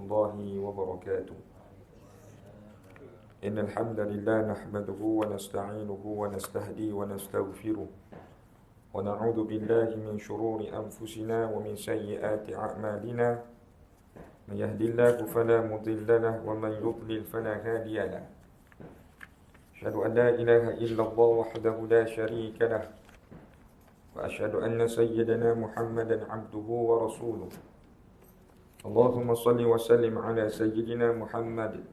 الله وبركاته. إن الحمد لله نحمده ونستعينه ونستهديه ونستغفره ونعوذ بالله من شرور أنفسنا ومن سيئات أعمالنا. من يهد الله فلا مضل له ومن يضلل فلا هادي له. أشهد أن لا إله إلا الله وحده لا شريك له وأشهد أن سيدنا محمدا عبده ورسوله. اللهم صل وسلم على سيدنا محمد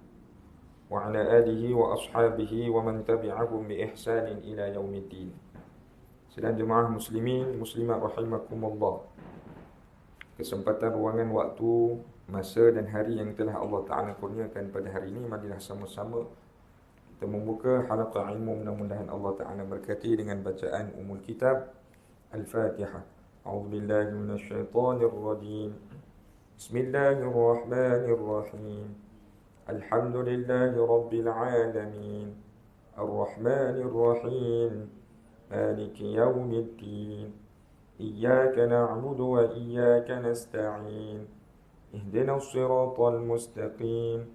وعلى آله وأصحابه ومن تبعهم بإحسان إلى يوم الدين. Sedang jemaah muslimin, muslimat rahimakumullah. Kesempatan ruangan waktu, masa dan hari yang telah Allah Ta'ala kurniakan pada hari ini, marilah sama-sama kita membuka halaqah ilmu. Mudah-mudahan Allah Ta'ala berkati dengan bacaan Ummul Kitab Al-Fatihah. A'udzubillahi minasyaitonir rajim. Bismillahirrahmanirrahim. Alhamdulillahi rabbil alamin. Ar-Rahmanir Rahim. Maliki yaumiddin. Iyyaka na'budu wa iyyaka nasta'in. Ihdinas siratal mustaqim.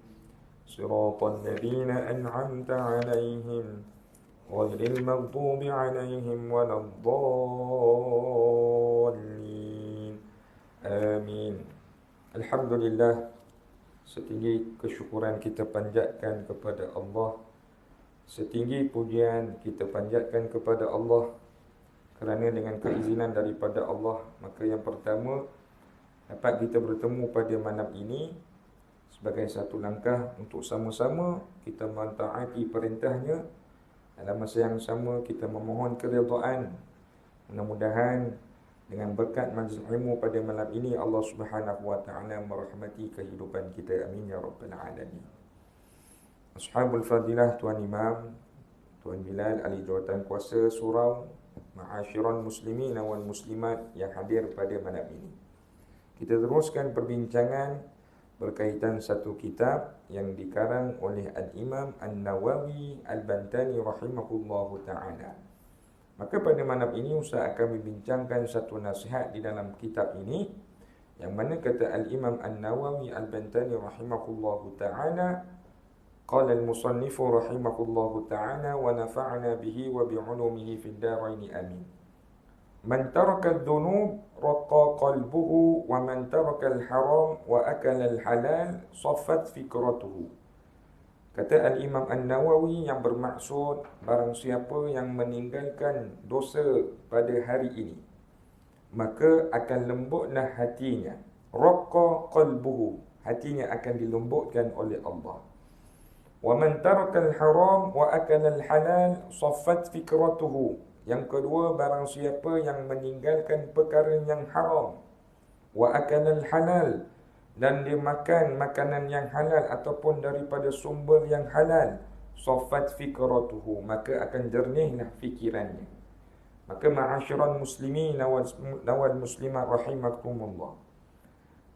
Siratal ladzina an'amta 'alaihim ghairil maghdubi 'alaihim waladdallin. Amin. Alhamdulillah, setinggi kesyukuran kita panjatkan kepada Allah, setinggi pujian kita panjatkan kepada Allah, kerana dengan keizinan daripada Allah, maka yang pertama dapat kita bertemu pada malam ini sebagai satu langkah untuk sama-sama kita mentaati perintahnya. Dalam masa yang sama kita memohon keridhaan. Mudah-mudahan dengan berkat majlis ilmu pada malam ini, Allah Subhanahu wa taala merahmati kehidupan kita. Amin ya rabbal alamin. Ashabul fadilah, Tuan Imam, Tuan Bilal, ahli jawatan kuasa surau, ma'asyiral muslimin wal muslimat yang hadir pada malam ini. Kita teruskan perbincangan berkaitan satu kitab yang dikarang oleh Al-Imam An-Nawawi Al-Bantani rahimahullahu ta'ala. Maka pada malam ini Ustaz akan membincangkan satu nasihat di dalam kitab ini, yang mana kata Al-Imam An-Nawawi Al-Bantani rahimahullahu ta'ala, qala al-musannifu rahimahullahu ta'ala wa nafa'na bihi wa bi'ulumihi fid daraini amin. Man taraka adh-dhunub raqa qalbuhu wa man taraka al-haram wa akala al-halal saffat fikratuhu. Kata Al-Imam An-Nawawi, yang bermaksud barang siapa yang meninggalkan dosa pada hari ini, maka akan lembutlah hatinya. Raqa qalbuhu, hatinya akan dilembutkan oleh Allah. Wa man taraka al-haram wa akala al-halal saffat fikratuhu. Yang kedua, barang siapa yang meninggalkan perkara yang haram, wa akalal halal, dan dia makan makanan yang halal ataupun daripada sumber yang halal, saffat fikratuhu, maka akan jernihlah fikirannya. Maka ma'asyiral muslimin wal muslimat rahimakumullah.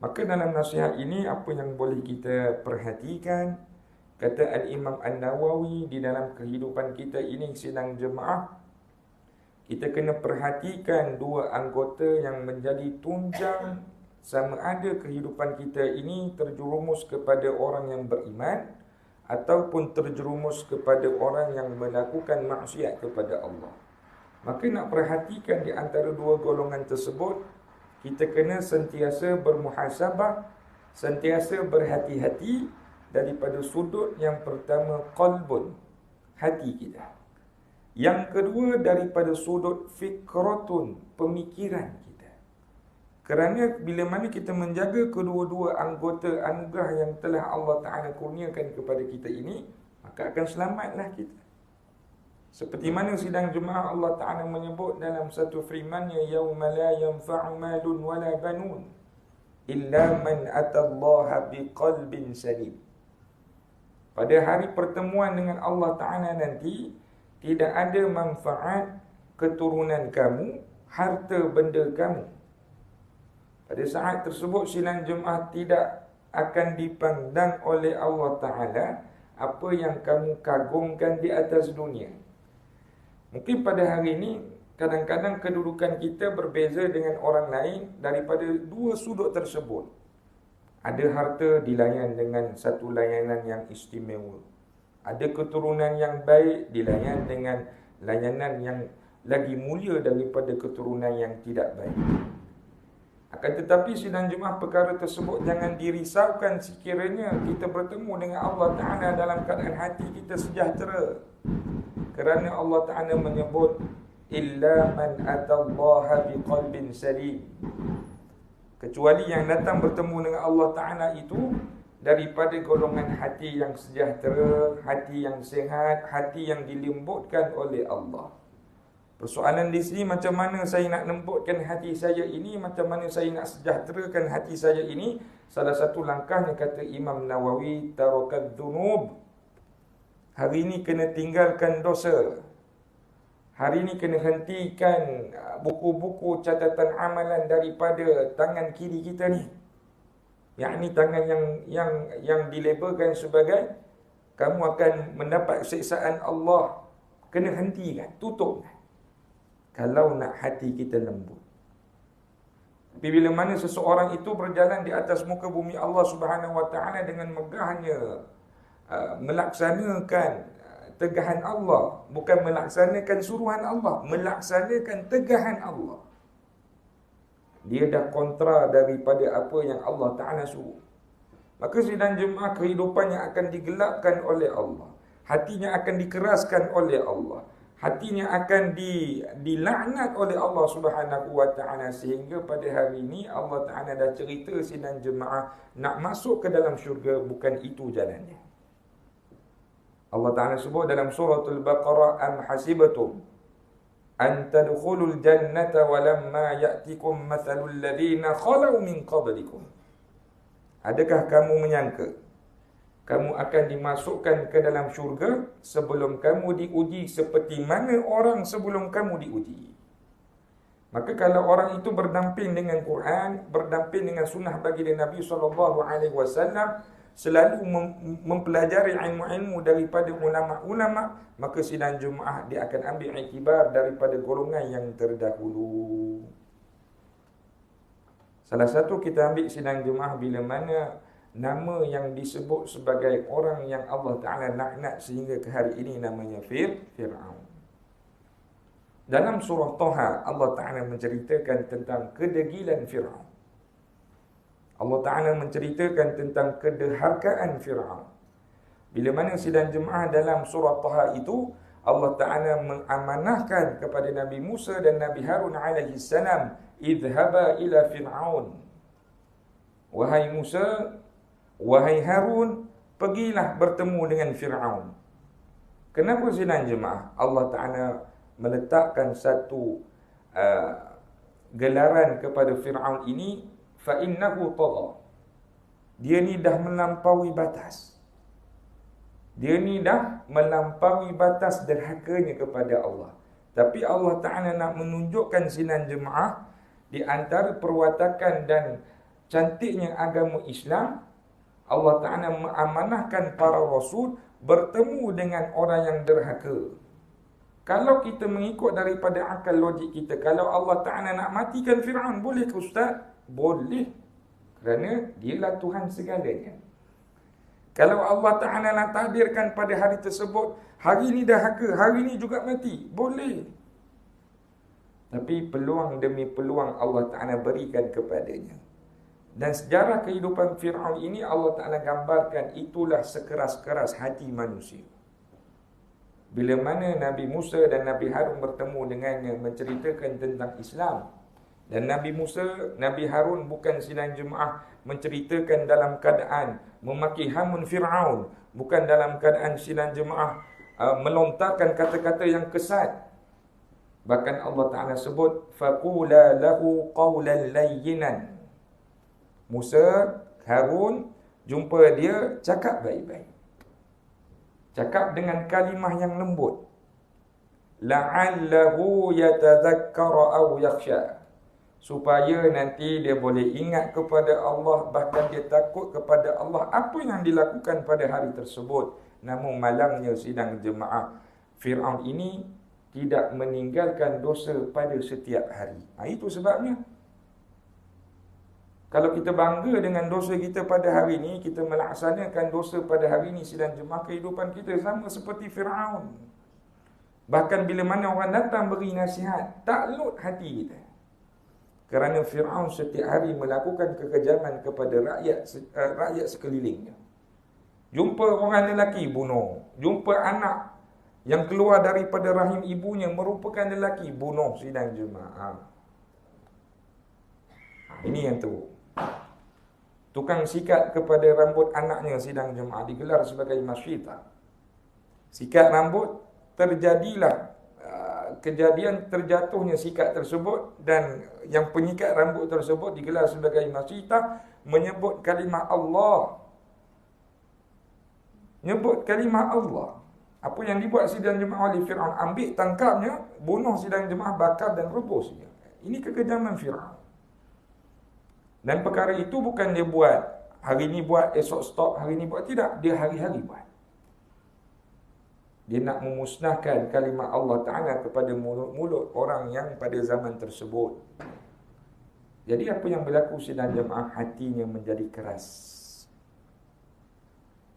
Maka dalam nasihat ini apa yang boleh kita perhatikan? Kata Al-Imam An-Nawawi, di dalam kehidupan kita ini sidang jemaah, kita kena perhatikan dua anggota yang menjadi tunjang sama ada kehidupan kita ini terjerumus kepada orang yang beriman ataupun terjerumus kepada orang yang melakukan maksiat kepada Allah. Maka nak perhatikan di antara dua golongan tersebut, kita kena sentiasa bermuhasabah, sentiasa berhati-hati daripada sudut yang pertama, qalbun, hati kita. Yang kedua, daripada sudut fikratun, pemikiran kita. Kerana bila mana kita menjaga kedua-dua anggota anugerah yang telah Allah Ta'ala kurniakan kepada kita ini, maka akan selamatlah kita. Seperti mana sidang jemaah Allah Ta'ala menyebut dalam satu firman-Nya, yauma la yanfa'u malun wala banun illa man atallaha biqalbin salim. Pada hari pertemuan dengan Allah Ta'ala nanti, tidak ada manfaat keturunan kamu, harta benda kamu. Pada saat tersebut sidang jemaah tidak akan dipandang oleh Allah Ta'ala apa yang kamu kagumkan di atas dunia. Mungkin pada hari ini kadang-kadang kedudukan kita berbeza dengan orang lain daripada dua sudut tersebut. Ada harta dilayan dengan satu layanan yang istimewa. Ada keturunan yang baik dilayan dengan layanan yang lagi mulia daripada keturunan yang tidak baik. Akan tetapi sidang Jumaat perkara tersebut jangan dirisaukan sekiranya kita bertemu dengan Allah Ta'ala dalam keadaan hati kita sejahtera. Kerana Allah Ta'ala menyebut illa man atallaha biqalbin salim. Kecuali yang datang bertemu dengan Allah Ta'ala itu daripada golongan hati yang sejahtera, hati yang sihat, hati yang dilembutkan oleh Allah. Persoalan di sini, macam mana saya nak lembutkan hati saya ini, macam mana saya nak sejahterakan hati saya ini. Salah satu langkahnya, kata Imam Nawawi, tarakat dhunub. Hari ini kena tinggalkan dosa. Hari ini kena hentikan buku-buku catatan amalan daripada tangan kiri kita ni. Yang ni tangan yang dilabelkan sebagai kamu akan mendapat siksaan Allah. Kena hentikan, tutup. Kalau nak hati kita lembut. Tapi bila mana seseorang itu berjalan di atas muka bumi Allah Subhanahu Wa Taala dengan megahnya melaksanakan tegahan Allah, bukan melaksanakan suruhan Allah, melaksanakan tegahan Allah, dia dah kontra daripada apa yang Allah Ta'ala suruh. Maka sidang jemaah, kehidupannya akan digelapkan oleh Allah, hatinya akan dikeraskan oleh Allah, hatinya akan dilaknat oleh Allah Subhanahu Wa Ta'ala. Sehingga pada hari ini Allah Ta'ala dah cerita sidang jemaah, nak masuk ke dalam syurga bukan itu jalannya. Allah Ta'ala sebut dalam surah Al-Baqarah, am hasibatum an tadkhulul jannata walamma ya'tikum mathalul ladzina khalau min qablikum. Adakah kamu menyangka kamu akan dimasukkan ke dalam syurga sebelum kamu diuji seperti mana orang sebelum kamu diuji? Maka kalau orang itu berdamping dengan Quran, berdamping dengan sunnah baginda Nabi SAW, selalu mempelajari ilmu-ilmu daripada ulama-ulama, maka sidang Jumaat dia akan ambil iktibar daripada golongan yang terdahulu. Salah satu kita ambil sidang Jumaat bila mana nama yang disebut sebagai orang yang Allah Ta'ala laknat sehingga ke hari ini namanya Fir'aun. Dalam surah Taha, Allah Ta'ala menceritakan tentang kedegilan Fir'aun. Allah Ta'ala menceritakan tentang kederhakaan Fir'aun. Bila mana sidang jemaah dalam surah Taha itu, Allah Ta'ala mengamanahkan kepada Nabi Musa dan Nabi Harun alaihi salam, idhaba ila Fir'aun. Wahai Musa, wahai Harun, pergilah bertemu dengan Fir'aun. Kenapa sidang jemaah Allah Ta'ala meletakkan satu gelaran kepada Fir'aun ini? Fa'innahu tagha. Dia ni dah melampaui batas. Dia ni dah melampaui batas derhakanya kepada Allah. Tapi Allah Ta'ala nak menunjukkan sidang jemaah, di antara perwatakan dan cantiknya agama Islam, Allah Ta'ala mengamanahkan para rasul bertemu dengan orang yang derhaka. Kalau kita mengikut daripada akal logik kita, kalau Allah Ta'ala nak matikan Fir'aun, boleh ke Ustaz? Boleh. Kerana dialah Tuhan segalanya. Kalau Allah Ta'ala nak takdirkan pada hari tersebut, hari ini derhaka, hari ini juga mati, boleh. Tapi peluang demi peluang Allah Ta'ala berikan kepadanya. Dan sejarah kehidupan Fir'aun ini Allah Ta'ala gambarkan, itulah sekeras-keras hati manusia. Bila mana Nabi Musa dan Nabi Harun bertemu dengannya menceritakan tentang Islam, dan Nabi Musa, Nabi Harun bukan sidang jemaah menceritakan dalam keadaan memaki hamun Fir'aun, bukan dalam keadaan sidang jemaah melontarkan kata-kata yang kesat. Bahkan Allah Ta'ala sebut, faqula lahu qawlan layyinan. Musa, Harun, jumpa dia, cakap baik-baik. Cakap dengan kalimah yang lembut. La'allahu yatadhakkara aw yakhsha. Supaya nanti dia boleh ingat kepada Allah, bahkan dia takut kepada Allah apa yang dilakukan pada hari tersebut. Namun malangnya sidang jemaah, Fir'aun ini tidak meninggalkan dosa pada setiap hari. Itu sebabnya Kalau kita bangga dengan dosa kita pada hari ini, kita melaksanakan dosa pada hari ini sidang Jumaat, kehidupan kita sama seperti Fir'aun. Bahkan bila mana orang datang beri nasihat, tak lut hati kita. Kerana Fir'aun setiap hari melakukan kekejaman kepada rakyat sekelilingnya. Jumpa orang lelaki, bunuh. Jumpa anak yang keluar daripada rahim ibunya merupakan lelaki, bunuh sidang Jumaat. Ini yang teruk. Tukang sikat kepada rambut anaknya sidang Jumaat digelar sebagai masyita. Sikat rambut, terjadilah kejadian terjatuhnya sikat tersebut, dan yang penyikat rambut tersebut digelar sebagai masyita, menyebut kalimah Allah. Nyebut kalimah Allah. Apa yang dibuat sidang Jumaat oleh Fir'aun, ambil tangkapnya, bunuh sidang Jumaat, bakar dan rebusnya. Ini kekejaman Fir'aun. Dan perkara itu bukan dia buat hari ni buat, esok stop, hari ni buat. Tidak, dia hari-hari buat. Dia nak memusnahkan kalimah Allah Ta'ala kepada mulut-mulut orang yang pada zaman tersebut. Jadi apa yang berlaku sidang Jumaat, hatinya menjadi keras.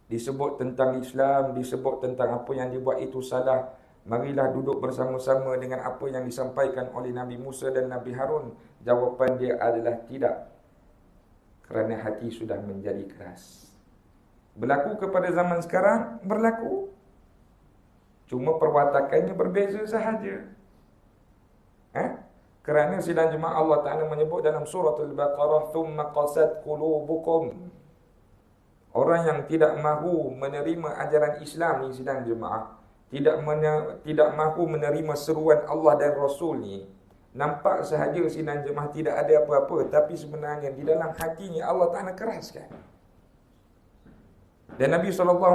Disebut tentang Islam, disebut tentang apa yang dibuat itu salah. Marilah duduk bersama-sama dengan apa yang disampaikan oleh Nabi Musa dan Nabi Harun. Jawapan dia adalah tidak. Kerana hati sudah menjadi keras. Berlaku kepada zaman sekarang, berlaku. Cuma perwatakannya berbeza sahaja. Kerana sidang Jumaat Allah Ta'ala menyebut dalam surah Al-Baqarah, "Thumma qasat qulubukum." Orang yang tidak mahu menerima ajaran Islam ni sidang Jumaat, tidak mahu menerima seruan Allah dan Rasul ni, nampak sahaja sidang Jumaat tidak ada apa-apa, tapi sebenarnya di dalam hatinya Allah Ta'ala keraskan. Dan Nabi SAW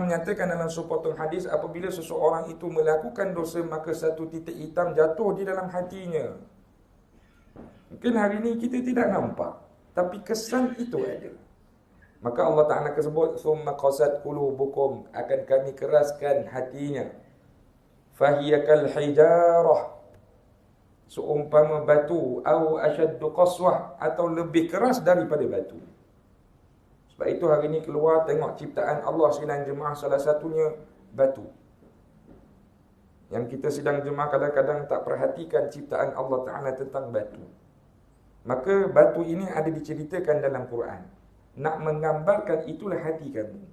menyatakan dalam sepotong hadis, apabila seseorang itu melakukan dosa, maka satu titik hitam jatuh di dalam hatinya. Mungkin hari ini kita tidak nampak, tapi kesan itu ada. Maka Allah Ta'ala sebut, "Thumma qasat qulubukum," akan kami keraskan hatinya. "Fahiya kal hijarah," seumpama batu, "au asyaddu qaswah," atau lebih keras daripada batu. Sebab itu hari ini keluar tengok ciptaan Allah sidang Jumaat, salah satunya batu. Yang kita sidang Jumaat kadang-kadang tak perhatikan ciptaan Allah Ta'ala tentang batu. Maka batu ini ada diceritakan dalam Quran. Nak menggambarkan itulah hati kamu.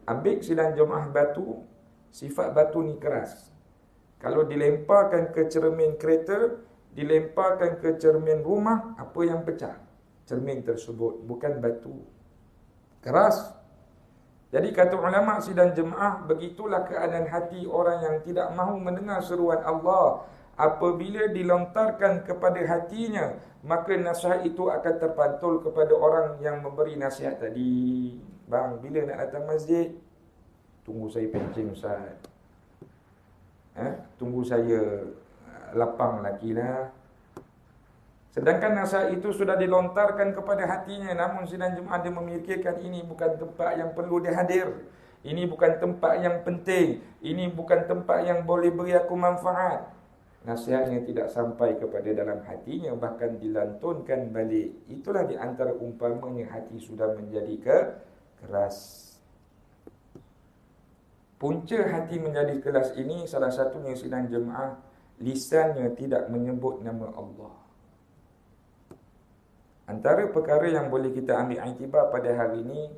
Ambil sidang Jumaat batu, sifat batu ni keras. Kalau dilemparkan ke cermin kereta, dilemparkan ke cermin rumah, apa yang pecah? Cermin tersebut, bukan batu. Keras. Jadi kata ulama sidang Jumaat, begitulah keadaan hati orang yang tidak mahu mendengar seruan Allah. Apabila dilontarkan kepada hatinya, maka nasihat itu akan terpantul kepada orang yang memberi nasihat tadi. "Bang, bila nak datang masjid?" "Tunggu saya pencing, Ustaz." "Tunggu saya lapang lagi lah." Sedangkan nasihat itu sudah dilontarkan kepada hatinya, namun sidang Jumaat dia memikirkan ini bukan tempat yang perlu dia hadir. Ini bukan tempat yang penting. Ini bukan tempat yang boleh beri aku manfaat. Nasihatnya tidak sampai kepada dalam hatinya, bahkan dilantunkan balik. Itulah di antara umpamanya hati sudah menjadi keras. Punca hati menjadi keras ini salah satunya sidang Jumaat, lisannya tidak menyebut nama Allah. Antara perkara yang boleh kita ambil iktibar pada hari ini,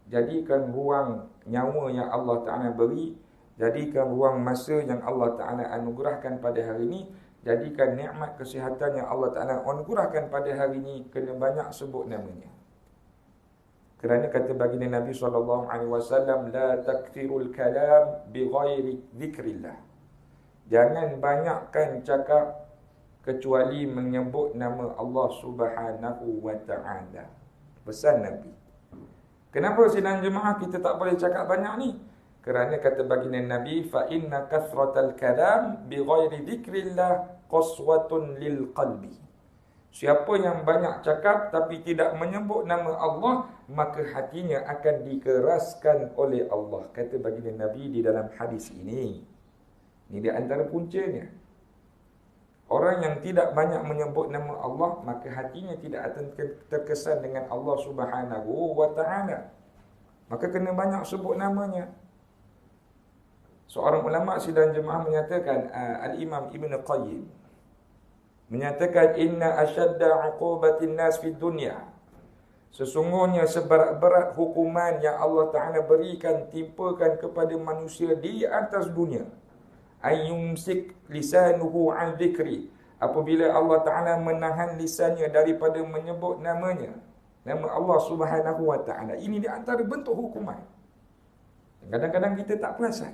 jadikan ruang nyawa yang Allah Ta'ala beri, jadikan ruang masa yang Allah Ta'ala anugerahkan pada hari ini, jadikan nikmat kesihatan yang Allah Ta'ala anugerahkan pada hari ini, kena banyak sebut namanya. Kerana kata baginda Nabi SAW, "La takthirul kalam bighairi dzikrillah." Jangan banyakkan cakap kecuali menyebut nama Allah Subhanahu wa Ta'ala. Pesan Nabi. Kenapa sidang Jumaat kita tak boleh cakap banyak ni? Kerana kata baginda Nabi, "Fa inna kathratal kalam bighairi dzikrillah qaswatun lil qalbi." Siapa yang banyak cakap tapi tidak menyebut nama Allah, maka hatinya akan dikeraskan oleh Allah. Kata baginda Nabi di dalam hadis ini. Ini di antara puncanya. Orang yang tidak banyak menyebut nama Allah, maka hatinya tidak akan terkesan dengan Allah Subhanahu wa ta'ala. Maka kena banyak sebut namanya. Seorang ulama sidang jemaah menyatakan, Al-Imam Ibn Qayyim menyatakan, inna asyadda uqubatin nas fid dunya, sesungguhnya seberat-berat hukuman yang Allah Ta'ala berikan, timpakan kepada manusia di atas dunia, ayyumsik lisanuhu an dhikri, apabila Allah Ta'ala menahan lisannya daripada menyebut namanya, nama Allah Subhanahu wa ta'ala. Ini di antara bentuk hukuman. Kadang-kadang kita tak perasan.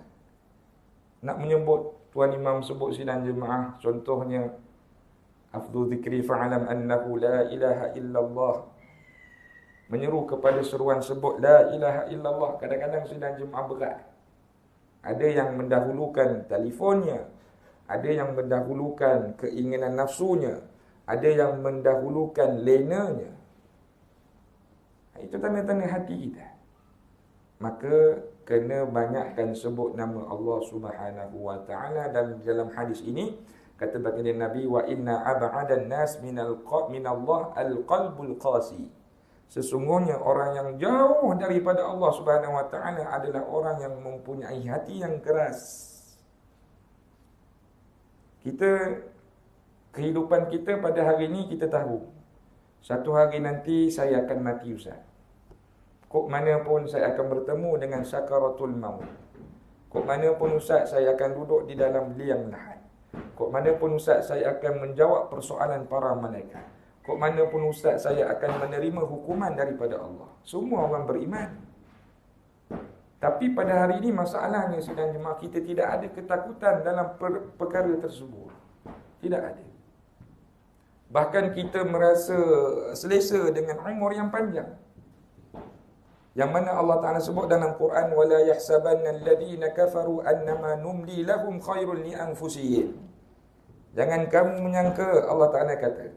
Nak menyebut, Tuan Imam sebut sidang jemaah, contohnya, afdhu dhikri fa'alam annahu la ilaha illallah. Menyeru kepada seruan sebut la ilaha illallah. Kadang-kadang sidang jemaah berat. Ada yang mendahulukan telefonnya, ada yang mendahulukan keinginan nafsunya, ada yang mendahulukan lenanya. Itu tanda-tanda hati kita. Maka kena banyakkan sebut nama Allah Subhanahu wa ta'ala. Dan dalam hadis ini kata baginda Nabi, wa inna ab'adan nas minallah al-qalbul qasi. Sesungguhnya orang yang jauh daripada Allah Subhanahu wa ta'ala adalah orang yang mempunyai hati yang keras. Kehidupan kita pada hari ini kita tahu, satu hari nanti saya akan mati, Ustaz. Kok mana pun saya akan bertemu dengan sakaratul maut. Kok mana pun, Ustaz, saya akan duduk di dalam liang lahat. Kok mana pun, Ustaz, saya akan menjawab persoalan para malaikat. Kok mana pun, Ustaz, saya akan menerima hukuman daripada Allah. Semua orang beriman. Tapi pada hari ini masalahnya sidang jemaah, kita tidak ada ketakutan dalam perkara tersebut. Tidak ada. Bahkan kita merasa selesa dengan umur yang panjang. Yang mana Allah Ta'ala sebut dalam Quran, وَلَا يَحْسَبَنَّ الَّذِينَ كَفَرُوا أَنَّمَا نُمْلِي لَهُمْ خَيْرٌ لِأَنفُسِهِمْ. Jangan kamu menyangka, Allah Ta'ala kata,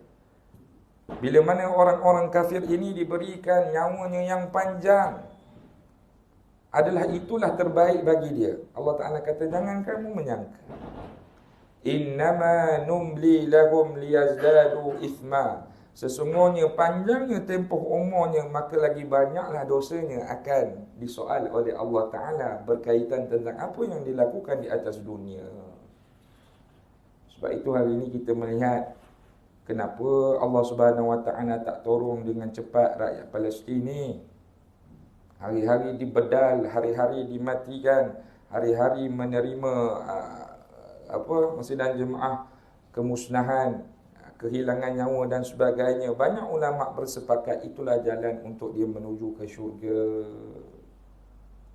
bila mana orang-orang kafir ini diberikan nyawanya yang panjang, itulah terbaik bagi dia. Allah Ta'ala kata, jangan kamu menyangka. Innama numli lahum liyazdadu ithma. Sesungguhnya panjangnya tempoh umurnya, maka lagi banyaklah dosanya akan disoal oleh Allah Ta'ala berkaitan tentang apa yang dilakukan di atas dunia. Sebab itu hari ini kita melihat kenapa Allah Subhanahu Wa Ta'ala tak tolong dengan cepat rakyat Palestin ni. Hari-hari dibedal, hari-hari dimatikan, hari-hari menerima sidang jemaah kemusnahan, kehilangan nyawa dan sebagainya. Banyak ulama bersepakat itulah jalan untuk dia menuju ke syurga.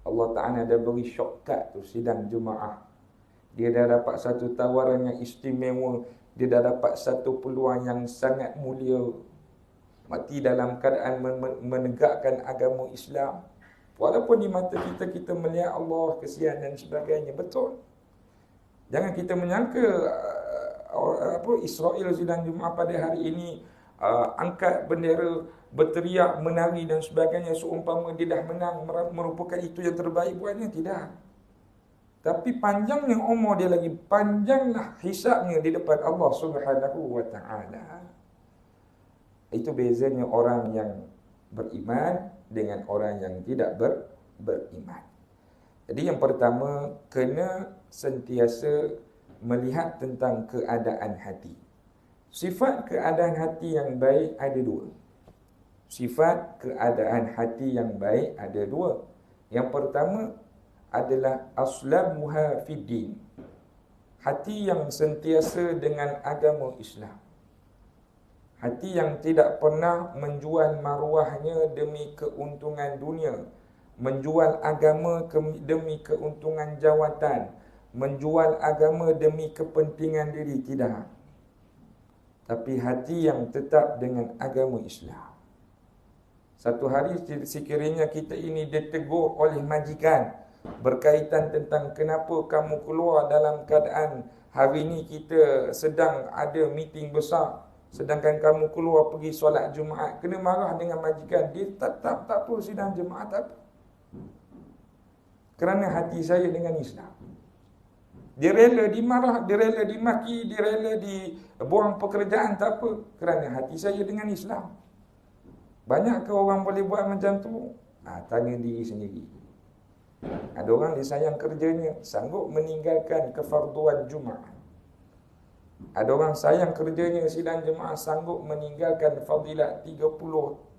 Allah Ta'ala dah beri shortcut tu sidang jemaah. Dia dah dapat satu tawaran yang istimewa. Dia dah dapat satu peluang yang sangat mulia. Mati dalam keadaan menegakkan agama Islam. Walaupun di mata kita melihat Allah kesian dan sebagainya. Betul. Jangan kita menyangka Israel sidang Jumaat pada hari ini angkat bendera, berteriak, menari dan sebagainya seumpama dia dah menang, merupakan itu yang terbaik buatnya. Tidak. Tapi panjangnya umur dia lagi, panjanglah hisabnya di depan Allah Subhanahu wa ta'ala. Itu bezanya orang yang beriman dengan orang yang tidak beriman. Jadi yang pertama, kena sentiasa melihat tentang keadaan hati. Sifat keadaan hati yang baik ada dua. Sifat keadaan hati yang baik ada dua. Yang pertama adalah aslamuha fiddin. Hati yang sentiasa dengan agama Islam. Hati yang tidak pernah menjual maruahnya demi keuntungan dunia, menjual agama demi keuntungan jawatan, menjual agama demi kepentingan diri. Tidak. Tapi hati yang tetap dengan agama Islam. Satu hari sekiranya kita ini ditegur oleh majikan berkaitan tentang kenapa kamu keluar dalam keadaan hari ini kita sedang ada meeting besar, sedangkan kamu keluar pergi solat Jumaat, kena marah dengan majikan. Dia tetap tak apa sidang Jumaat, tak apa. Kerana hati saya dengan Islam. Dia rela dimarah, dia rela dimaki, dia rela dibuang pekerjaan, tak apa. Kerana hati saya dengan Islam. Banyakkah orang boleh buat macam tu? Tanya diri sendiri. Ada orang dia sayang kerjanya, sanggup meninggalkan kefarduan Jumaat. Ada orang sayang kerjanya sidang jemaah, sanggup meninggalkan fadilat 30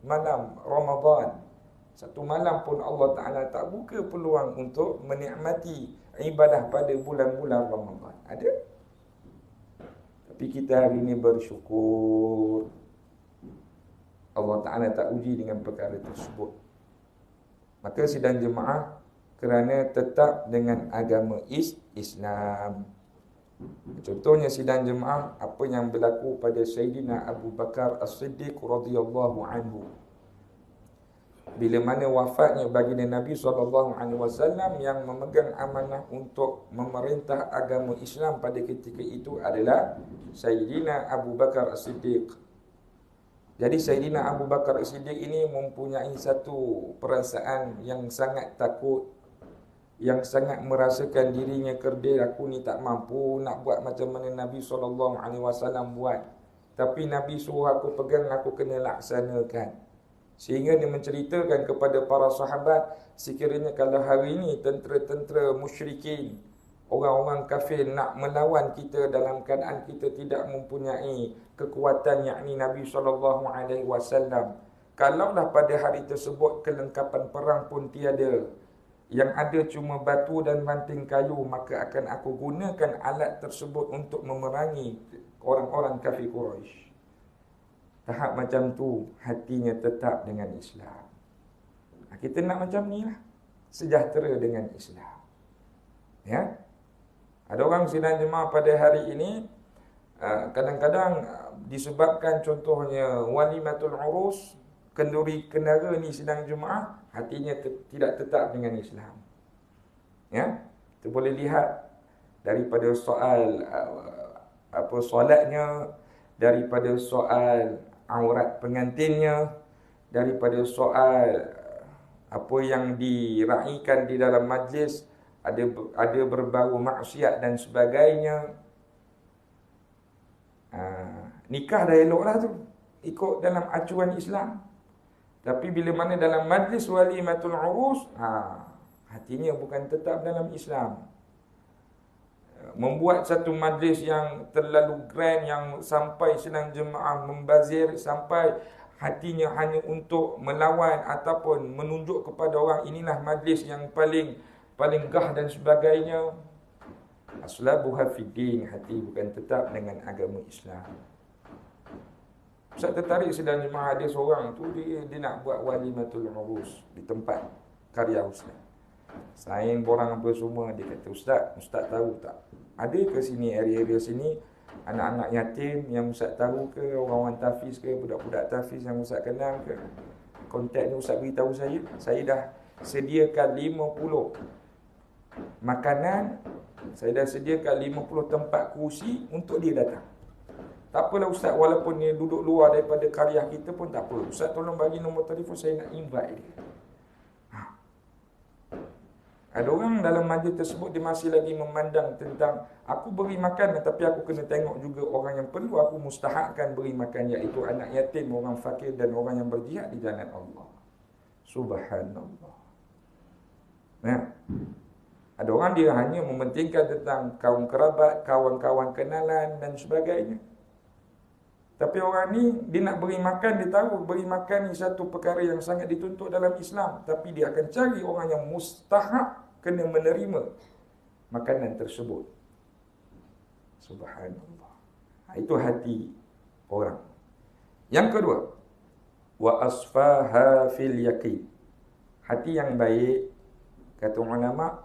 malam Ramadan. Satu malam pun Allah Ta'ala tak buka peluang untuk menikmati ibadah pada bulan-bulan Ramadan. Ada? Tapi kita hari ini bersyukur Allah Ta'ala tak uji dengan perkara tersebut. Maka sidang jemaah, kerana tetap dengan agama Islam. Contohnya sidang jemaah, apa yang berlaku pada Sayyidina Abu Bakar As-Siddiq radhiyallahu anhu. Bila mana wafatnya baginda Nabi SAW yang memegang amanah untuk memerintah agama Islam pada ketika itu adalah Sayyidina Abu Bakar As-Siddiq. Jadi Sayyidina Abu Bakar As-Siddiq ini mempunyai satu perasaan yang sangat takut, yang sangat merasakan dirinya kerdil. Aku ni tak mampu nak buat macam mana Nabi SAW buat. Tapi Nabi suruh aku pegang, aku kena laksanakan. Sehingga dia menceritakan kepada para sahabat, sekiranya kalau hari ini tentera-tentera musyrikin, orang-orang kafir nak melawan kita dalam keadaan kita tidak mempunyai kekuatan, yakni Nabi SAW, kalaulah pada hari tersebut kelengkapan perang pun tiada, yang ada cuma batu dan ranting kayu, maka akan aku gunakan alat tersebut untuk memerangi orang-orang kafir Quraisy. Tahap macam tu, hatinya tetap dengan Islam. Kita nak macam ni lah, sejahtera dengan Islam. Ya, ada orang sidang jemaah pada hari ini, kadang-kadang disebabkan contohnya walimatul urus, kenduri kendara ni sidang jemaah, hatinya tidak tetap dengan Islam. Ya, kita boleh lihat daripada soal solatnya, daripada soal aurat pengantinnya, daripada soal apa yang diraikan di dalam majlis, ada berbau maksiat dan sebagainya. Nikah dah elok lah tu, ikut dalam acuan Islam. Tapi bila mana dalam majlis walimatul urus, hatinya bukan tetap dalam Islam. Membuat satu majlis yang terlalu grand, yang sampai sidang jemaah membazir, sampai hatinya hanya untuk melawan ataupun menunjuk kepada orang inilah majlis yang paling gah dan sebagainya. Aslabuha fiddin, hati bukan tetap dengan agama Islam. Ustaz tertarik sidang jemaah, ada seorang tu dia nak buat walimatul urus di tempat karya Ustaz. Saya borang apa semua, dia kata, Ustaz tahu tak, ada ke sini, area-area sini, anak-anak yatim yang Ustaz tahu ke, orang-orang tafiz ke, budak-budak tafiz yang Ustaz kenal ke? Kontaknya Ustaz beritahu saya dah sediakan 50 makanan, saya dah sediakan 50 tempat kursi untuk dia datang. Tak apalah Ustaz, walaupun dia duduk luar daripada karya kita pun tak apa. Ustaz tolong bagi nombor telefon, saya nak invite dia. Ada orang dalam majlis tersebut, dia masih lagi memandang tentang aku beri makan, tapi aku kena tengok juga orang yang perlu aku mustahakkan beri makan, iaitu anak yatim, orang fakir dan orang yang berjihad di jalan Allah. Subhanallah. Nah, ada orang dia hanya mementingkan tentang kaum kerabat, kawan-kawan kenalan dan sebagainya. Tapi orang ni, dia nak beri makan, dia tahu beri makan ni satu perkara yang sangat dituntut dalam Islam. Tapi dia akan cari orang yang mustahak kena menerima makanan tersebut. Subhanallah. Itu hati orang. Yang kedua, wa asfaha fil yaqin. Hati yang baik, kata ulama,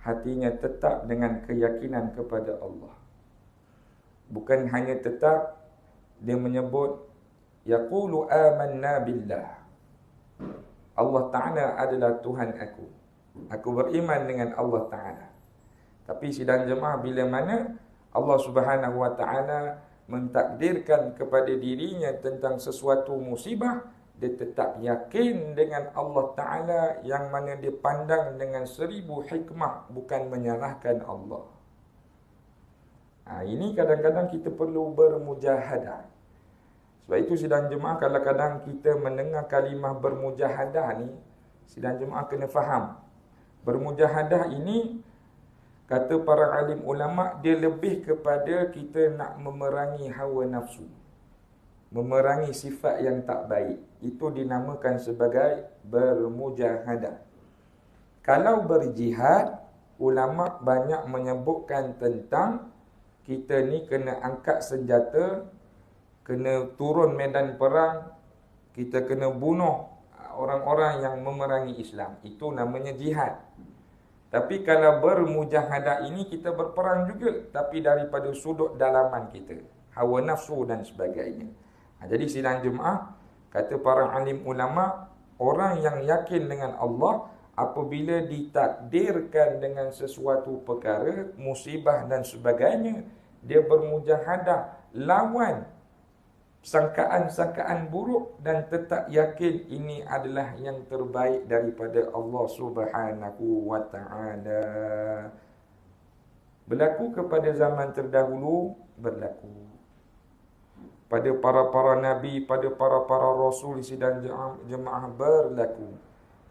hatinya tetap dengan keyakinan kepada Allah. Bukan hanya tetap, dia menyebut yaqulu amanna billah, Allah Ta'ala adalah Tuhan aku, aku beriman dengan Allah Ta'ala. Tapi sidang jemaah, bila mana Allah Subhanahu Wa Ta'ala mentakdirkan kepada dirinya tentang sesuatu musibah, dia tetap yakin dengan Allah Ta'ala, yang mana dia pandang dengan 1000 hikmah, bukan menyalahkan Allah. Ini kadang-kadang kita perlu bermujahadah. Sebab itu sidang jemaah kadang-kadang kita mendengar kalimah bermujahadah ni, sidang jemaah kena faham. Bermujahadah ini, kata para alim ulama', dia lebih kepada kita nak memerangi hawa nafsu, memerangi sifat yang tak baik. Itu dinamakan sebagai bermujahadah. Kalau berjihad, ulama' banyak menyebutkan tentang kita ni kena angkat senjata, kena turun medan perang, kita kena bunuh orang-orang yang memerangi Islam. Itu namanya jihad. Tapi kalau bermujahadah ini, kita berperang juga, tapi daripada sudut dalaman kita, hawa nafsu dan sebagainya. Jadi sidang jemaah, kata para alim ulama', orang yang yakin dengan Allah, apabila ditakdirkan dengan sesuatu perkara, musibah dan sebagainya, dia bermujahadah lawan sangkaan-sangkaan buruk dan tetap yakin ini adalah yang terbaik daripada Allah Subhanahu wa ta'ala. Berlaku kepada zaman terdahulu, berlaku pada para nabi, pada para rasul, sidang jemaah berlaku.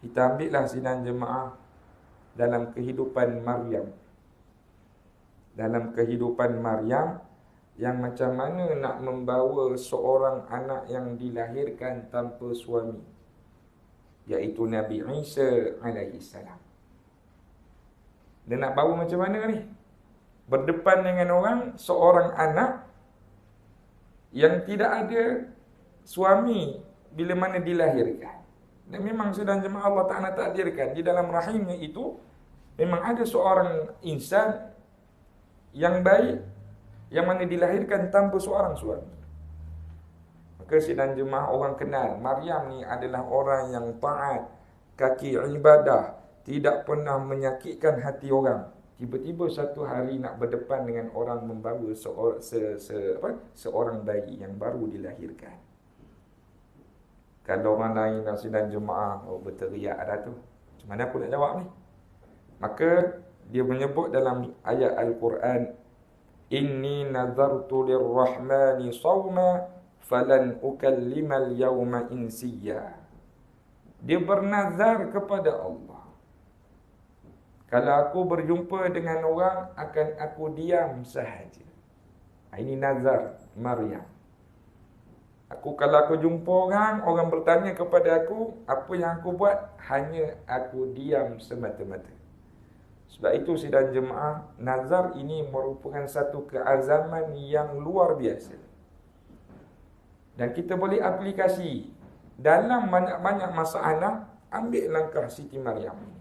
Kita ambillah sidang jemaah dalam kehidupan Maryam. Dalam kehidupan Maryam, yang macam mana nak membawa seorang anak yang dilahirkan tanpa suami, iaitu Nabi Isa alaihissalam. Dia nak bawa macam mana ni? Berdepan dengan orang, seorang anak yang tidak ada suami bila mana dilahirkan. Dan memang sedang jemaah Allah Ta'ala takdirkan, di dalam rahimnya itu memang ada seorang insan yang baik, yang mana dilahirkan tanpa seorang suami. Maka sidang jemaah orang kenal, Maryam ni adalah orang yang taat, kaki ibadah, tidak pernah menyakitkan hati orang. Tiba-tiba satu hari nak berdepan dengan orang membawa seorang bayi yang baru dilahirkan. Kalau orang lain dan sidang jemaah berteriak dah tu, macam mana aku nak jawab ni? Maka dia menyebut dalam ayat Al-Quran, Inni nazartu lirrahmani sawma falan ukallimal yawma insiya. Dia bernazar kepada Allah, kalau aku berjumpa dengan orang, akan aku diam sahaja. Ini nazar Maryam. Kalau aku jumpa orang bertanya kepada aku, apa yang aku buat? Hanya aku diam semata-mata. Sebab itu sidang jemaah, nazar ini merupakan satu keazaman yang luar biasa. Dan kita boleh aplikasi dalam banyak-banyak masalah. Ambil langkah Siti Maryam.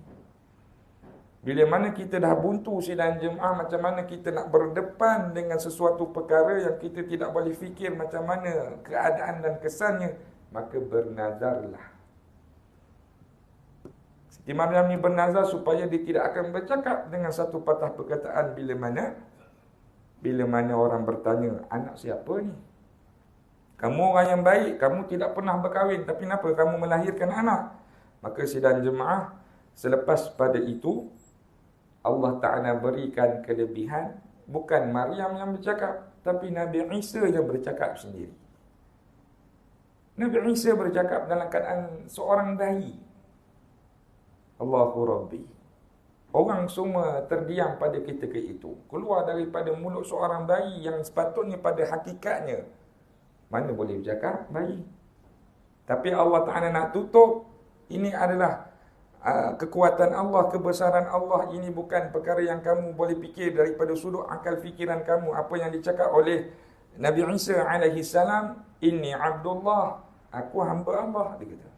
Bila mana kita dah buntu sidang jemaah, macam mana kita nak berdepan dengan sesuatu perkara yang kita tidak boleh fikir macam mana keadaan dan kesannya, maka bernazarlah. Siti Maryam ni bernazar supaya dia tidak akan bercakap dengan satu patah perkataan bila mana orang bertanya, anak siapa ni? Kamu orang yang baik, kamu tidak pernah berkahwin, tapi kenapa kamu melahirkan anak? Maka sidang jemaah, selepas pada itu, Allah Ta'ala berikan kelebihan, bukan Maryam yang bercakap, tapi Nabi Isa yang bercakap sendiri. Nabi Isa bercakap dalam keadaan seorang bayi. Allahu Rabbi. Orang semua terdiam pada ketika itu. Keluar daripada mulut seorang bayi yang sepatutnya pada hakikatnya, mana boleh bercakap bayi. Tapi Allah Ta'ala nak tutup, ini adalah kekuatan Allah, kebesaran Allah. Ini bukan perkara yang kamu boleh fikir daripada sudut akal fikiran kamu. Apa yang dicakap oleh Nabi Isa alaihi salam, Inni Abdullah, aku hamba Allah, dia kata.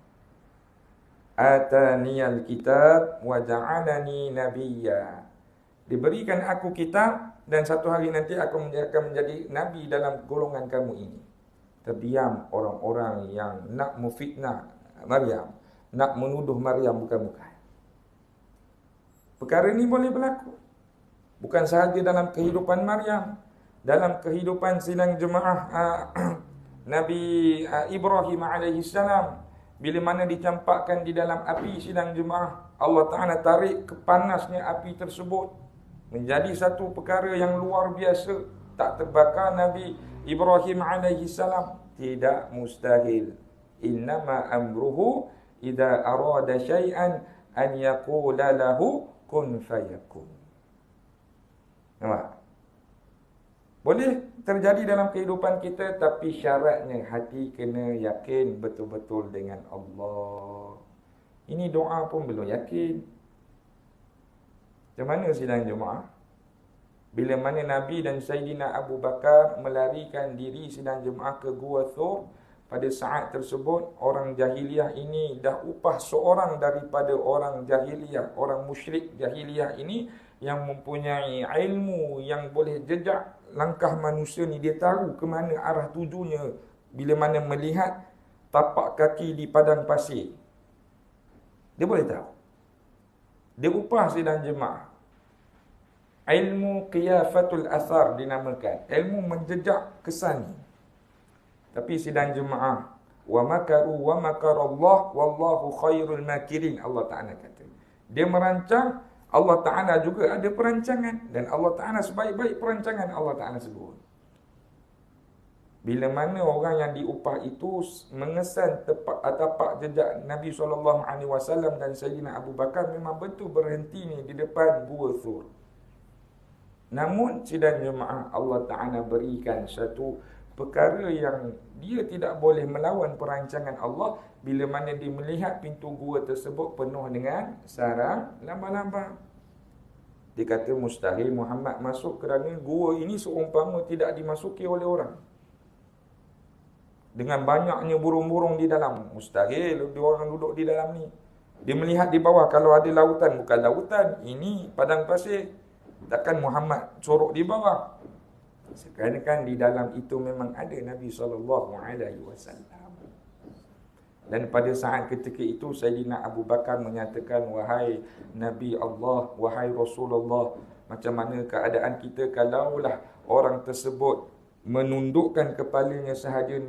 Ataniyal kitab wa ja'alani nabiyya. Diberikan aku kitab dan satu hari nanti aku akan menjadi nabi dalam golongan kamu ini. Terdiam orang-orang yang nak memfitnah Maryam, nak menuduh Maryam bukan-bukan. Perkara ini boleh berlaku. Bukan sahaja dalam kehidupan Maryam, dalam kehidupan sidang jemaah Nabi Ibrahim alaihissalam, bila mana dicampakkan di dalam api sidang jemaah, Allah Ta'ala tarik ke panasnya api tersebut menjadi satu perkara yang luar biasa. Tak terbakar Nabi Ibrahim alaihi salam? Tidak mustahil. Innama amruhu idza arada syai'an an yaqula lahu kun fayakun. Nampak? Boleh terjadi dalam kehidupan kita, tapi syaratnya hati kena yakin betul-betul dengan Allah. Ini doa pun belum yakin. Macam mana sidang jemaah? Bila mana Nabi dan Sayyidina Abu Bakar melarikan diri sidang jemaah ke Gua Thur, pada saat tersebut orang jahiliyah ini dah upah seorang daripada orang jahiliyah, orang musyrik jahiliyah ini yang mempunyai ilmu yang boleh jejak langkah manusia ni. Dia tahu ke mana arah tujunya bila mana melihat tapak kaki di padang pasir. Dia boleh tahu. Dia upah sidang jemaah. Ilmu qiyafatul athar dinamakan. Ilmu menjejak kesan. Tapi sidang jemaah, wa makaru wa makarallah wallahu khairul makirin, Allah Ta'ala kata. Dia merancang, Allah Ta'ala juga ada perancangan, dan Allah Ta'ala sebaik-baik perancangan Allah Ta'ala sebut. Bila mana orang yang diupah itu mengesan tapak jejak Nabi SAW dan Sayyidina Abu Bakar, memang betul berhenti ni di depan Gua Thur. Namun sidang jemaah, Allah Ta'ala berikan satu perkara yang dia tidak boleh melawan perancangan Allah bila mana dia melihat pintu gua tersebut penuh dengan sarang laba-laba. Dia kata mustahil Muhammad masuk kerana gua ini seumpama tidak dimasuki oleh orang. Dengan banyaknya burung-burung di dalam, mustahil orang duduk di dalam ni. Dia melihat di bawah, kalau ada lautan, bukan lautan, ini padang pasir. Takkan Muhammad sorok di bawah. Sekarang kan di dalam itu memang ada Nabi SAW. Dan pada saat ketika itu Sayyidina Abu Bakar menyatakan, wahai Nabi Allah, wahai Rasulullah, macam mana keadaan kita kalaulah orang tersebut menundukkan kepalanya sahaja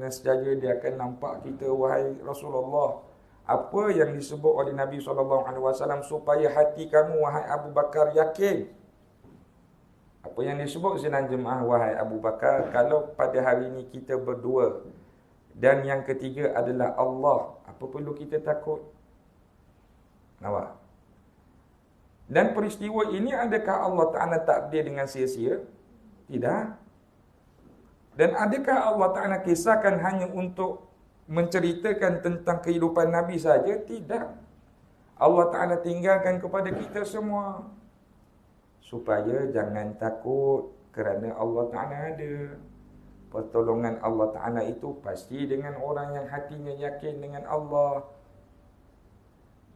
dia akan nampak kita, wahai Rasulullah. Apa yang disebut oleh Nabi SAW supaya hati kamu, wahai Abu Bakar, yakin. Apa yang disebut sidang jemaah, wahai Abu Bakar, kalau pada hari ini kita berdua dan yang ketiga adalah Allah, apa perlu kita takut? Nampak? Dan peristiwa ini adakah Allah Ta'ala takdir dengan sia-sia? Tidak. Dan adakah Allah Ta'ala kisahkan hanya untuk menceritakan tentang kehidupan Nabi saja? Tidak. Allah Ta'ala tinggalkan kepada kita semua, supaya jangan takut kerana Allah Ta'ala ada. Pertolongan Allah Ta'ala itu pasti dengan orang yang hatinya yakin dengan Allah.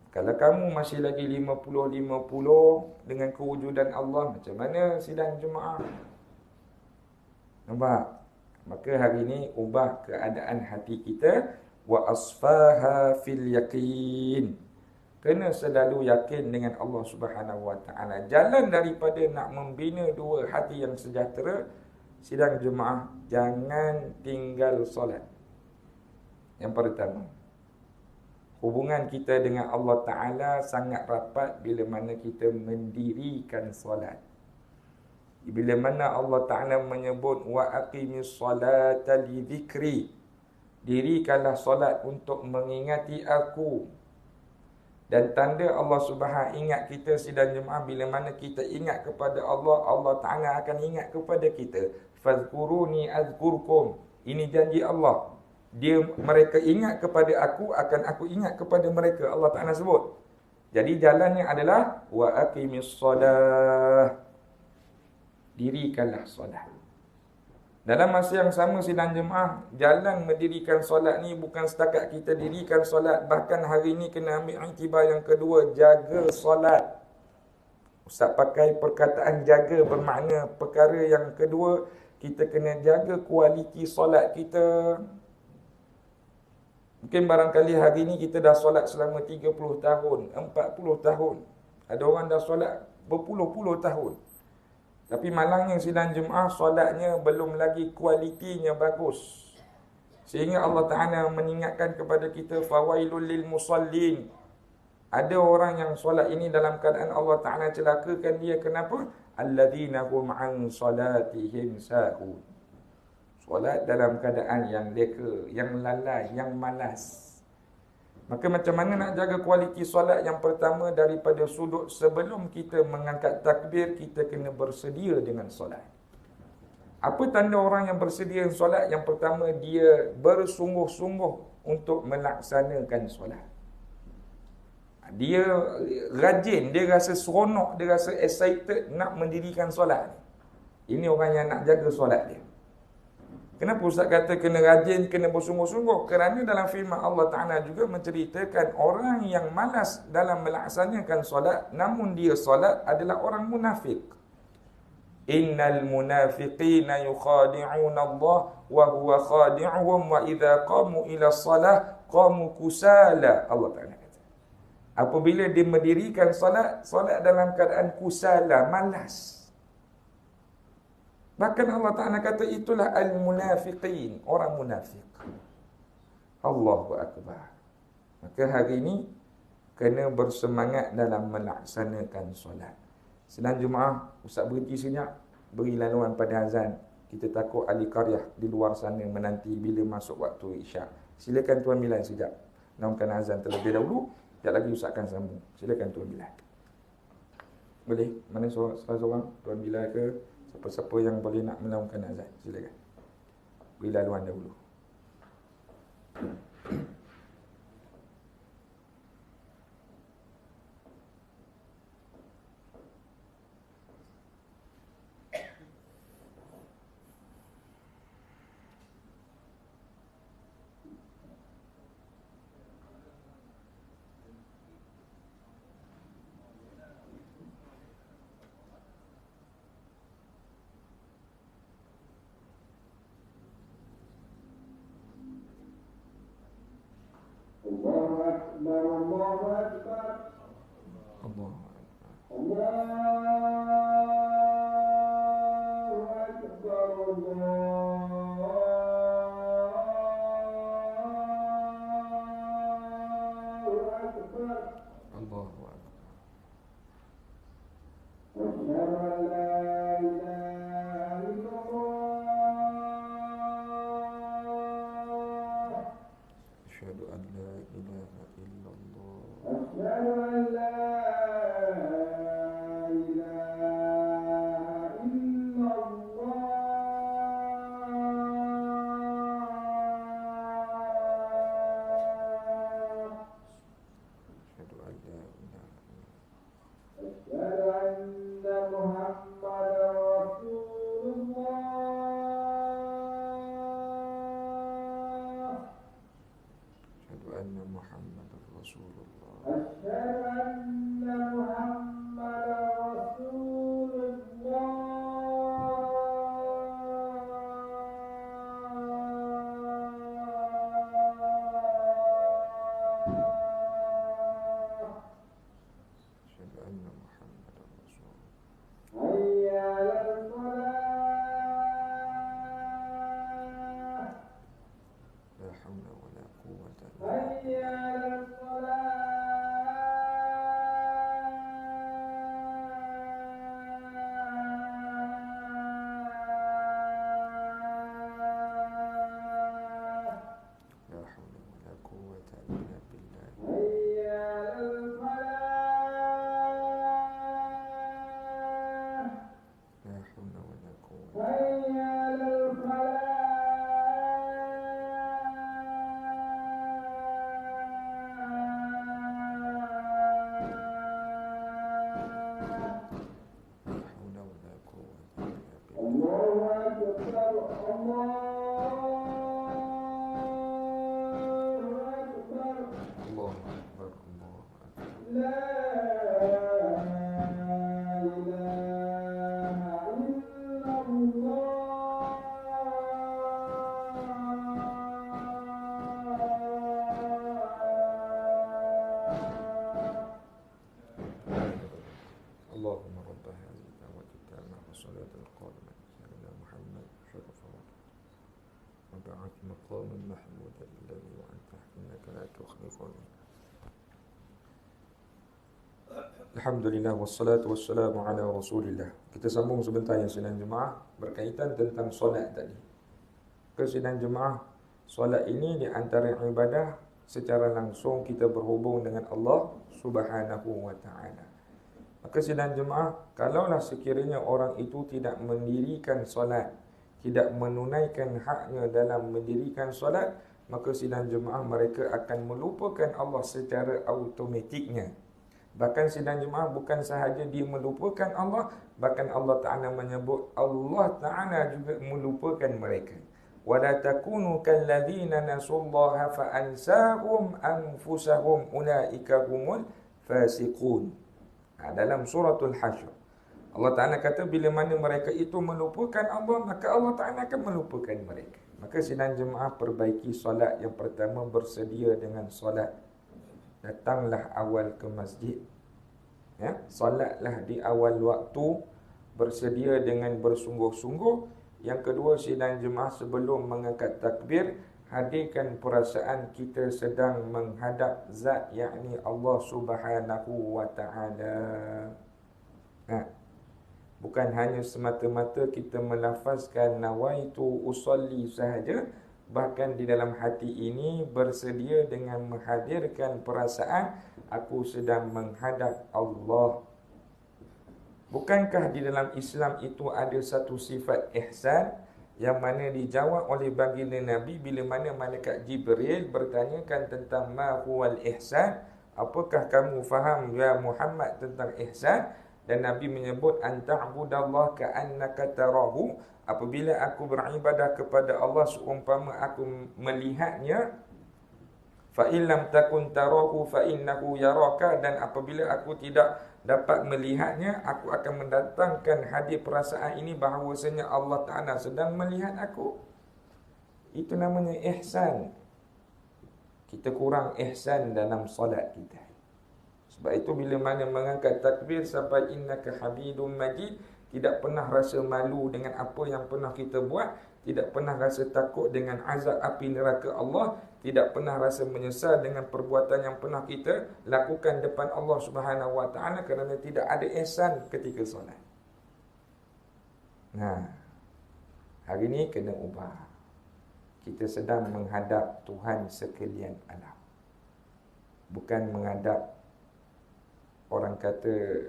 Kalau kamu masih lagi 50-50 dengan kewujudan Allah, macam mana sidang jemaah? Nampak? Maka hari ini ubah keadaan hati kita. Wa asfaha fil yaqin. Kena selalu yakin dengan Allah Subhanahu Wa Taala. Jalan daripada nak membina dua hati yang sejahtera, sidang jemaah, jangan tinggal solat. Yang pertama, hubungan kita dengan Allah Ta'ala sangat rapat bila mana kita mendirikan solat. Bila mana Allah Ta'ala menyebut wa aqimis salata li dzikri, dirikanlah solat untuk mengingati aku. Dan tanda Allah Subhanahu ingat kita sidang jemaah, bila mana kita ingat kepada Allah, Allah Ta'ala akan ingat kepada kita. Fazkuruni azkurkum. Ini janji Allah. Mereka ingat kepada aku, akan aku ingat kepada mereka. Allah Ta'ala sebut. Jadi jalannya adalah wa aqimis salah. Dirikanlah solat. Dalam masa yang sama sidang jemaah, jalan mendirikan solat ni bukan setakat kita dirikan solat. Bahkan hari ni kena ambil iktibar yang kedua, jaga solat. Ustaz pakai perkataan jaga bermakna perkara yang kedua, kita kena jaga kualiti solat kita. Mungkin barangkali hari ni kita dah solat selama 30 tahun, 40 tahun. Ada orang dah solat berpuluh-puluh tahun. Tapi malangnya sidang jemaah, solatnya belum lagi kualitinya bagus. Sehingga Allah Ta'ala mengingatkan kepada kita, fawailul lil musallin. Ada orang yang solat ini dalam keadaan Allah Ta'ala celakakan dia. Kenapa? alladzina hum an salatihim sahun. Solat dalam keadaan yang leka, yang lalai, yang malas. Maka macam mana nak jaga kualiti solat? Yang pertama, daripada sudut sebelum kita mengangkat takbir, kita kena bersedia dengan solat. Apa tanda orang yang bersedia dengan solat? Yang pertama, dia bersungguh-sungguh untuk melaksanakan solat. Dia rajin, dia rasa seronok, dia rasa excited nak mendirikan solat. Ini orang yang nak jaga solat dia. Kenapa Ustaz kata kena rajin, kena bersungguh-sungguh? Kerana dalam firman Allah Ta'ala juga menceritakan orang yang malas dalam melaksanakan solat, namun dia solat adalah orang munafik. Innal munafiqina yukhadi'una Allah wa huwa khadi'uhum wa idza qamu ila salah qamu kusala. Allah Ta'ala kata, apabila dia mendirikan solat, solat dalam keadaan kusala, malas. Bahkan Allah Ta'ala kata itulah al-munafiqin, orang munafik. Allahu Akbar. Maka hari ini kena bersemangat dalam melaksanakan solat. Senang Jumaat, Ustaz berhenti senyap, beri laluan pada azan. Kita takut ahli qaryah di luar sana menanti bila masuk waktu isyak. Silakan Tuan Bilal sekejap. Naumkan azan terlebih dahulu. Sekejap lagi Ustaz akan sambung. Silakan Tuan Bilal. Boleh? Mana seorang-seorang? Tuan Bilal ke? Siapa-siapa yang boleh nak melaungkan azan, silakan. Beri laluan dahulu. Alhamdulillah wassalatu wassalamu ala Rasulillah. Kita sambung sebentar yang sidang jemaah berkaitan tentang solat tadi. Kesidang jemaah, solat ini di antara ibadah secara langsung kita berhubung dengan Allah Subhanahu wa taala. Maka sidang jemaah, kalaulah sekiranya orang itu tidak mendirikan solat, tidak menunaikan haknya dalam mendirikan solat, maka sidang jemaah mereka akan melupakan Allah secara automatiknya. Bahkan sidang jemaah bukan sahaja dia melupakan Allah, bahkan Allah Ta'ala menyebut Allah Ta'ala juga melupakan mereka. وَلَا تَكُونُوا كَالَّذِينَ نَسُوا اللَّهَ فَأَنْسَاهُمْ أَنْفُسَهُمْ أُولَٰئِكَ هُمُ الْفَاسِقُونَ. Dalam suratul Hasyr, Allah Ta'ala kata bila mana mereka itu melupakan Allah, maka Allah Ta'ala akan melupakan mereka. Maka sidang jemaah perbaiki solat. Yang pertama, bersedia dengan solat. Datanglah awal ke masjid, ya, solatlah di awal waktu, bersedia dengan bersungguh-sungguh. Yang kedua, sidang jemaah sebelum mengangkat takbir, hadirkan perasaan kita sedang menghadap zat, yakni Allah Subhanahu wa taala. Bukan hanya semata-mata kita melafazkan nawaitu usolli sahaja, bahkan di dalam hati ini bersedia dengan menghadirkan perasaan aku sedang menghadap Allah. Bukankah di dalam Islam itu ada satu sifat ihsan yang mana dijawab oleh baginda Nabi bila mana malaikat Jibril bertanyakan tentang ma huwal ihsan, apakah kamu faham ya Muhammad tentang ihsan? Dan Nabi menyebut anta'budallaha ka'annaka tarahu, apabila aku beribadah kepada Allah seumpama aku melihatnya, fa illam takun tarahu fa innahu yaraka, dan apabila aku tidak dapat melihatnya, aku akan mendatangkan hadir perasaan ini bahawasanya Allah Ta'ala sedang melihat aku. Itu namanya ihsan. Kita kurang ihsan dalam solat kita. Sebab itu bila mana mengangkat takbir sampai innaka hamidum majid, tidak pernah rasa malu dengan apa yang pernah kita buat, tidak pernah rasa takut dengan azab api neraka Allah, tidak pernah rasa menyesal dengan perbuatan yang pernah kita lakukan depan Allah Subhanahu wa taala, kerana tidak ada ihsan ketika solat. Nah, hari ini kena ubah. Kita sedang menghadap Tuhan sekalian alam, bukan menghadap orang kata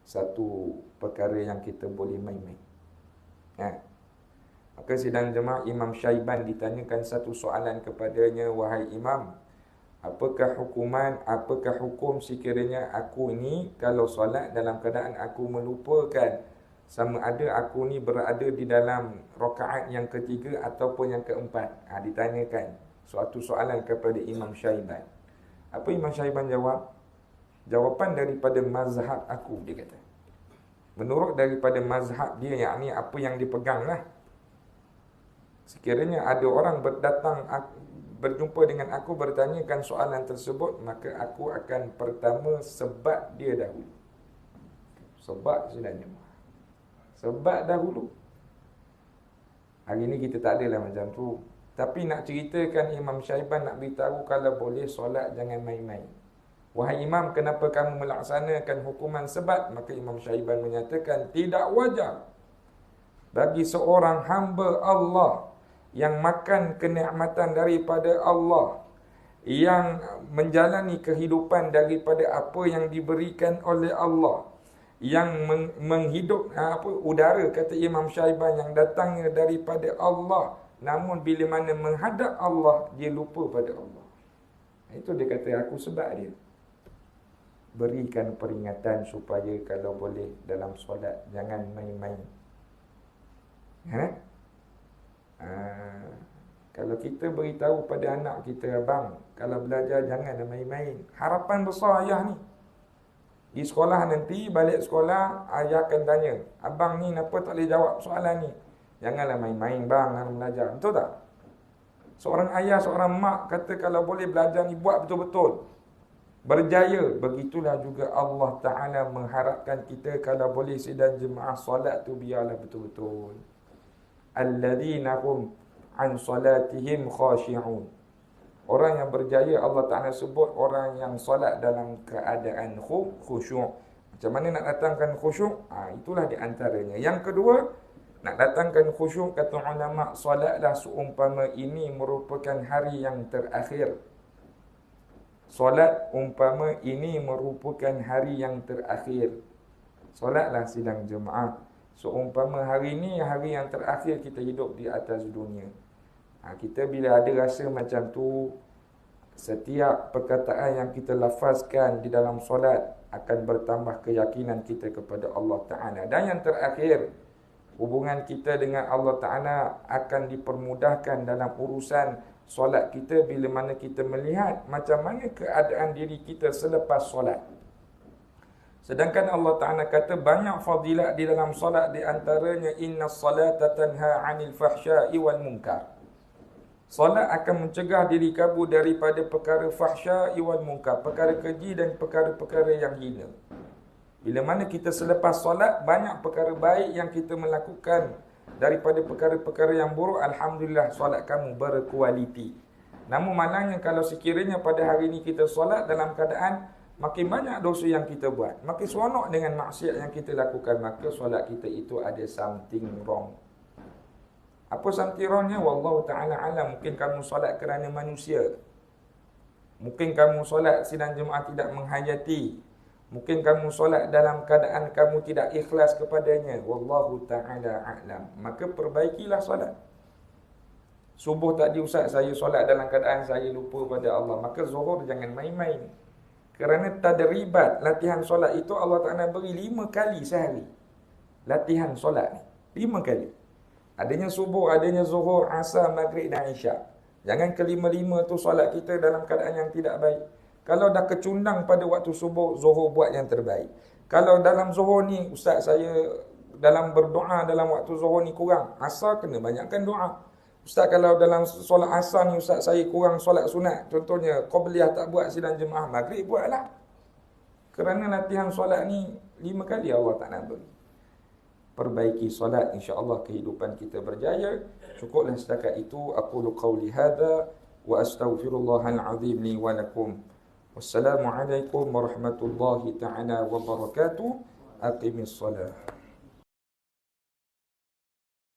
satu perkara yang kita boleh main-main. Maka sidang jemaah, Imam Syaiban ditanyakan satu soalan kepadanya, wahai Imam, apakah hukum sekiranya aku ni kalau solat dalam keadaan aku melupakan sama ada aku ni berada di dalam rakaat yang ketiga ataupun yang keempat. Ditanyakan suatu soalan kepada Imam Syaiban. Apa Imam Syaiban jawab? Jawapan daripada mazhab aku, dia kata. Menurut daripada mazhab dia, yakni apa yang dipeganglah. Sekiranya ada orang berjumpa dengan aku, bertanyakan soalan tersebut, maka aku akan pertama sebab dia dahulu. Sebab sebenarnya. Sebab dahulu. Hari ini kita tak adalah macam tu. Tapi nak ceritakan Imam Syaiban nak beritahu kalau boleh solat jangan main-main. Wahai Imam, kenapa kamu melaksanakan hukuman sebab? Maka Imam Syaiban menyatakan, tidak wajar bagi seorang hamba Allah yang makan kenikmatan daripada Allah, yang menjalani kehidupan daripada apa yang diberikan oleh Allah, yang menghidup udara, kata Imam Syaiban, yang datangnya daripada Allah, namun bila mana menghadap Allah, dia lupa pada Allah. Itu dia kata aku sebab dia. Berikan peringatan supaya kalau boleh dalam solat jangan main-main. Kalau kita beritahu pada anak kita, abang, kalau belajar jangan main-main. Harapan besar ayah ni. Di sekolah nanti, balik sekolah, ayah akan tanya, abang ni kenapa tak boleh jawab soalan ni? Janganlah main-main bang dalam belajar. Betul tak? Seorang ayah, seorang mak kata kalau boleh belajar ni buat betul-betul, berjaya. Begitulah juga Allah Ta'ala mengharapkan kita kalau boleh sidang jemaah solat tu biarlah betul-betul. Alladzina hum an salatihim khashi'un. Orang yang berjaya Allah Ta'ala sebut orang yang solat dalam keadaan khusyuk. Macam mana nak datangkan khusyuk? Itulah di antaranya. Yang kedua, nak datangkan khusyuk, kata ulama, solatlah seumpama ini merupakan hari yang terakhir. Solat umpama ini merupakan hari yang terakhir. Solatlah sidang jemaah seumpama hari ini hari yang terakhir kita hidup di atas dunia. Kita bila ada rasa macam tu, setiap perkataan yang kita lafazkan di dalam solat akan bertambah keyakinan kita kepada Allah Ta'ala. Dan yang terakhir, hubungan kita dengan Allah Ta'ala akan dipermudahkan dalam urusan solat kita bila mana kita melihat macam mana keadaan diri kita selepas solat. Sedangkan Allah Ta'ala kata banyak fadilat di dalam solat, di antaranya innas salata tanha 'anil fahsya'i wal munkar. Solat akan mencegah diri kamu daripada perkara fahsya'i wal munkar, perkara keji dan perkara-perkara yang hina. Bila mana kita selepas solat, banyak perkara baik yang kita melakukan daripada perkara-perkara yang buruk. Alhamdulillah, solat kamu berkualiti. Namun maknanya kalau sekiranya pada hari ini kita solat dalam keadaan makin banyak dosa yang kita buat, makin seronok dengan maksiat yang kita lakukan, maka solat kita itu ada something wrong. Apa something wrongnya? Wallahu ta'ala alam. Mungkin kamu solat kerana manusia. Mungkin kamu solat sidang jemaah tidak menghayati. Mungkin kamu solat dalam keadaan kamu tidak ikhlas kepadanya. Wallahu ta'ala a'lam. Maka perbaikilah solat. Subuh tadi ustaz, saya solat dalam keadaan saya lupa pada Allah. Maka zuhur jangan main-main. Kerana tadribat, latihan solat itu Allah Ta'ala beri 5 kali sehari. Latihan solat ni 5 kali. Adanya subuh, adanya zuhur, asar, maghrib dan isyak. Jangan kelima-lima tu solat kita dalam keadaan yang tidak baik. Kalau dah kecundang pada waktu subuh, zuhur buat yang terbaik. Kalau dalam zuhur ni, ustaz saya dalam berdoa dalam waktu zuhur ni kurang, asar kena banyakkan doa. Ustaz kalau dalam solat asar ni, ustaz saya kurang solat sunat. Contohnya, qabliyah tak buat sidang jemaah, maghrib buatlah. Kerana latihan solat ni 5 kali Allah Ta'ala beri. Perbaiki solat, insya-Allah kehidupan kita berjaya. Cukuplah setakat itu. Aqulu qawli hadha wa astaghfirullahal azim li wa lakum. Wassalamualaikum warahmatullahi ta'ala wabarakatuh. Aqimis salat.